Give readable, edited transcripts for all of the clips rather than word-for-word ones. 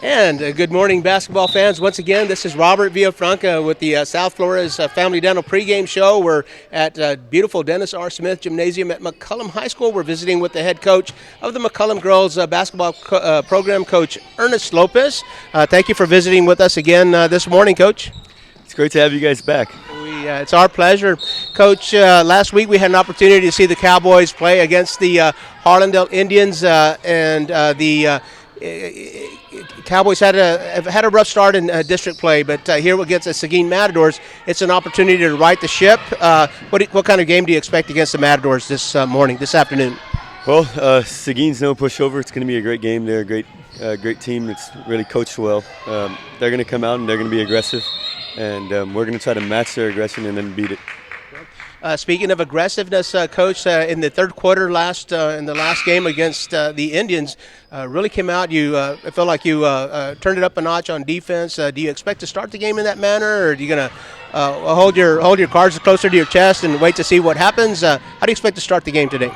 And good morning, basketball fans. Once again, this is Robert Villafranca with the South Flores Family Dental pregame show. We're at beautiful Dennis R. Smith Gymnasium at McCollum High School. We're visiting with the head coach of the McCollum girls basketball program, Coach Ernest Lopez. Thank you for visiting with us again this morning, Coach. It's great to have you guys back. It's our pleasure. Coach, last week we had an opportunity to see the Cowboys play against the Harlandale Indians, and the Cowboys had a rough start in district play, but here against the Seguin Matadors, it's an opportunity to right the ship. What kind of game do you expect against the Matadors this afternoon? Well, Seguin's no pushover. It's going to be a great game. They're a great team that's really coached well. They're going to come out and they're going to be aggressive, and we're going to try to match their aggression and then beat it. Speaking of aggressiveness, Coach, in the third quarter in the last game against the Indians, really came out. I felt like you turned it up a notch on defense. Do you expect to start the game in that manner, or are you going to hold your cards closer to your chest and wait to see what happens? How do you expect to start the game today?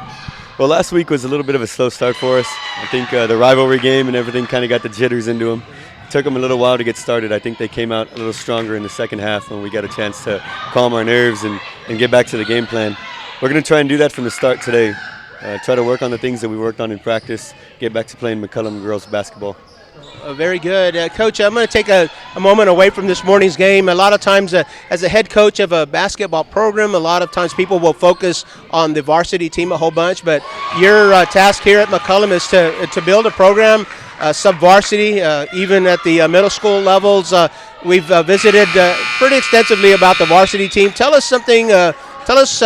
Well, last week was a little bit of a slow start for us. I think the rivalry game and everything kind of got the jitters into them. It took them a little while to get started. I think they came out a little stronger in the second half when we got a chance to calm our nerves and get back to the game plan. We're going to try and do that from the start today. Try to work on the things that we worked on in practice, get back to playing McCollum girls basketball. Very good. Coach, I'm going to take a moment away from this morning's game. A lot of times, as a head coach of a basketball program, a lot of times people will focus on the varsity team a whole bunch, but your task here at McCollum is to build a program, sub-varsity, even at the middle school levels. We've visited pretty extensively about the varsity team. Tell us something. Tell us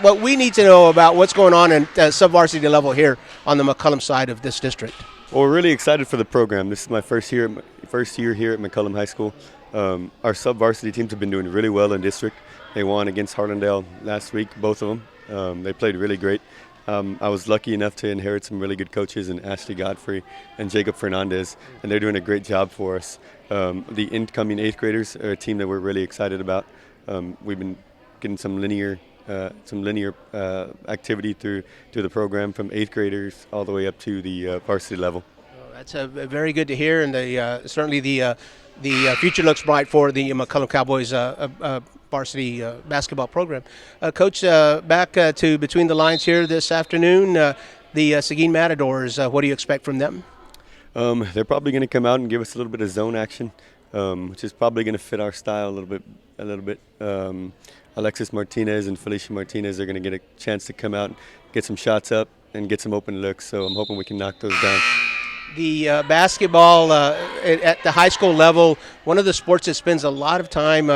what we need to know about what's going on at sub-varsity level here on the McCollum side of this district. Well, we're really excited for the program. This is my first year here at McCollum High School. Our sub-varsity teams have been doing really well in district. They won against Harlandale last week, both of them. They played really great. I was lucky enough to inherit some really good coaches in Ashley Godfrey and Jacob Fernandez, and they're doing a great job for us. The incoming 8th graders are a team that we're really excited about. We've been getting some linear activity through the program from 8th graders all the way up to the varsity level. That's very good to hear, and certainly the future looks bright for the McCollum Cowboys varsity basketball program. Coach, back to between the lines here this afternoon, the Seguin Matadors. What do you expect from them? They're probably going to come out and give us a little bit of zone action, which is probably going to fit our style a little bit. Alexis Martinez and Felicia Martinez are going to get a chance to come out, get some shots up, and get some open looks. So I'm hoping we can knock those down. The basketball at the high school level, one of the sports that spends a lot of time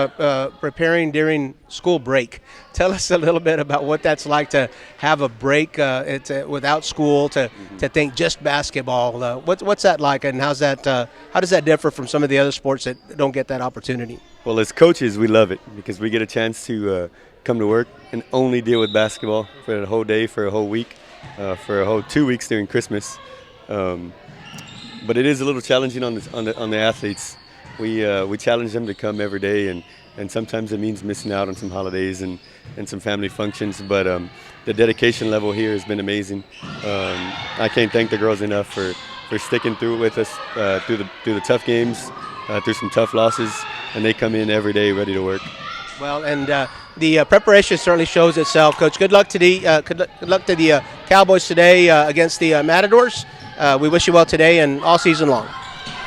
preparing during school break. Tell us a little bit about what that's like to have a break without school to think just basketball. What's that like, and how does that differ from some of the other sports that don't get that opportunity? Well, as coaches, we love it because we get a chance to come to work and only deal with basketball for the whole day, for a whole week, for a whole 2 weeks during Christmas. But it is a little challenging on the athletes. We challenge them to come every day, and sometimes it means missing out on some holidays and some family functions. But the dedication level here has been amazing. I can't thank the girls enough for sticking through it with us through the tough games, through some tough losses, and they come in every day ready to work. Well, and the preparation certainly shows itself, Coach. Good luck to the Cowboys today against the Matadors. We wish you well today and all season long.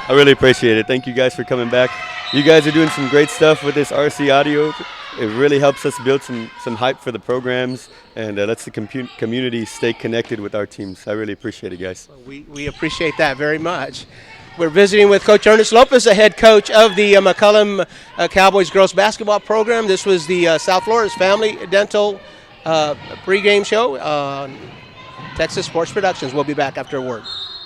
I really appreciate it. Thank you guys for coming back. You guys are doing some great stuff with this RC audio. It really helps us build some hype for the programs and lets the community stay connected with our teams. I really appreciate it, guys. We appreciate that very much. We're visiting with Coach Ernest Lopez, the head coach of the McCollum Cowboys girls basketball program. This was the South Flores Family Dental pregame show on Texas Sports Productions. We'll be back after a word.